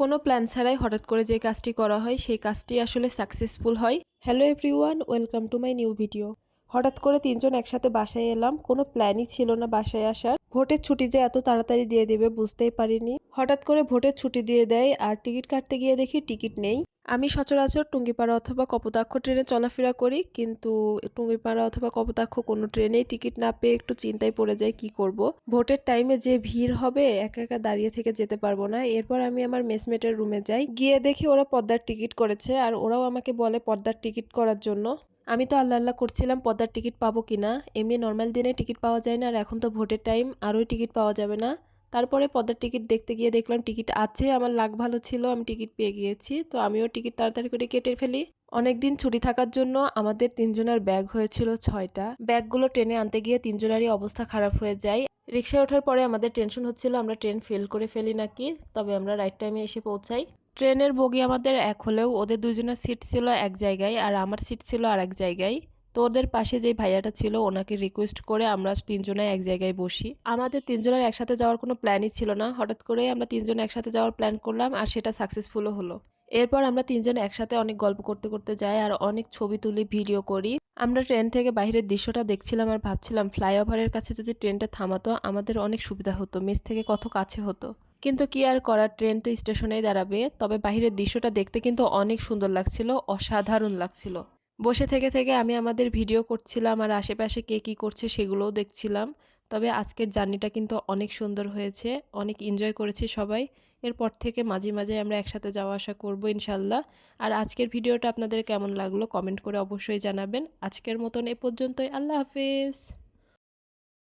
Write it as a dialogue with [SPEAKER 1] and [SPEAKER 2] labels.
[SPEAKER 1] কোনো প্ল্যান ছাড়াই হঠাৎ করে যে কাজটি করা হয় সেই কাজটি আসলে সাকসেসফুল হয়। Hello everyone, welcome to my new video. হঠাৎ করে তিনজন একসাথে বাসায় এলাম, কোনো প্ল্যানই ছিল না বাসায় আসার। ভোটের ছুটি যে এত তাড়াতাড়ি দিয়ে দেবে বুঝতেই পারিনি। হঠাৎ করে ভোটের ছুটি দিয়ে দেয় আর টিকিট কাটতে গিয়ে দেখি টিকিট নেই। আমি সচরাচর টুঙ্গিপাড়া অথবা কপোতাক্ষ ট্রেনে চলাফেরা করি, কিন্তু টুঙ্গিপাড়া অথবা কপোতাক্ষ কোনো ট্রেনেই টিকিট না পেয়ে একটু চিন্তায় পড়ে যাই কি করব। ভোটের টাইমে যে ভিড় হবে, একা একা দাঁড়িয়ে থেকে যেতে পারবো না। এরপর আমি আমার মেসমেটের রুমে যাই, গিয়ে দেখি ওরা পদ্মার টিকিট করেছে আর ওরাও আমাকে বলে পদ্মার টিকিট করার জন্য। আমি তো আল্লাহ আল্লাহ করছিলাম পদ্মার টিকিট পাবো কিনা। এমনি নর্মাল দিনে টিকিট পাওয়া যায় না, আর এখন তো ভোটের টাইম, আরোই টিকিট পাওয়া যাবে না। তারপরে পদ্মার টিকিট দেখতে গিয়ে দেখলাম টিকিট আছে, আমার লাক ভালো ছিল, আমি টিকিট পেয়ে গিয়েছি। তো আমিও টিকিট তাড়াতাড়ি করে কেটে ফেলি। অনেকদিন ছুটি থাকার জন্য আমাদের তিনজনের ব্যাগ হয়েছিল 6টা। ব্যাগগুলো ট্রেনে আনতে গিয়ে তিনজনেরই অবস্থা খারাপ হয়ে যায়। রিক্সায় ওঠার পরে আমাদের টেনশন হচ্ছিল আমরা ট্রেন ফেল করে ফেলি নাকি, তবে আমরা রাইট টাইমে এসে পৌঁছাই। ট্রেনের বগি আমাদের এক হলেও ওদের দুজনের সিট ছিল এক জায়গায় আর আমার সিট ছিল আর এক জায়গায়। তো ওদের পাশে যে ভাইয়াটা ছিল ওনাকে রিকোয়েস্ট করে আমরা তিনজনে এক জায়গায় বসি। আমাদের তিনজনের একসাথে যাওয়ার কোনো প্ল্যানই ছিল না, হঠাৎ করে আমরা তিনজনে একসাথে যাওয়ার প্ল্যান করলাম আর সেটা সাকসেসফুলও হলো। এরপর আমরা তিনজনে একসাথে অনেক গল্প করতে করতে যাই আর অনেক ছবি তুলি, ভিডিও করি। আমরা ট্রেন থেকে বাইরের দৃশ্যটা দেখছিলাম আর ভাবছিলাম ফ্লাইওভারের কাছে যদি ট্রেনটা থামাতো আমাদের অনেক সুবিধা হতো, মেস থেকে কত কাছে হতো। কিন্তু কি আর করার, ট্রেন তো স্টেশনেই দাঁড়াবে। তবে বাইরের দৃশ্যটা দেখতে কিন্তু অনেক সুন্দর লাগছিল, অসাধারণ লাগছিল। বসে থেকে থেকে আমি আমাদের ভিডিও করছিলাম আর আশেপাশে কে কী করছে সেগুলোও দেখছিলাম। তবে আজকের জার্নিটা কিন্তু অনেক সুন্দর হয়েছে, অনেক এনজয় করেছি সবাই। এরপর থেকে মাঝে মাঝে আমরা একসাথে যাওয়া আসা করবো ইনশাল্লাহ। আর আজকের ভিডিওটা আপনাদের কেমন লাগলো কমেন্ট করে অবশ্যই জানাবেন। আজকের মতন এ পর্যন্তই, আল্লাহ হাফেজ।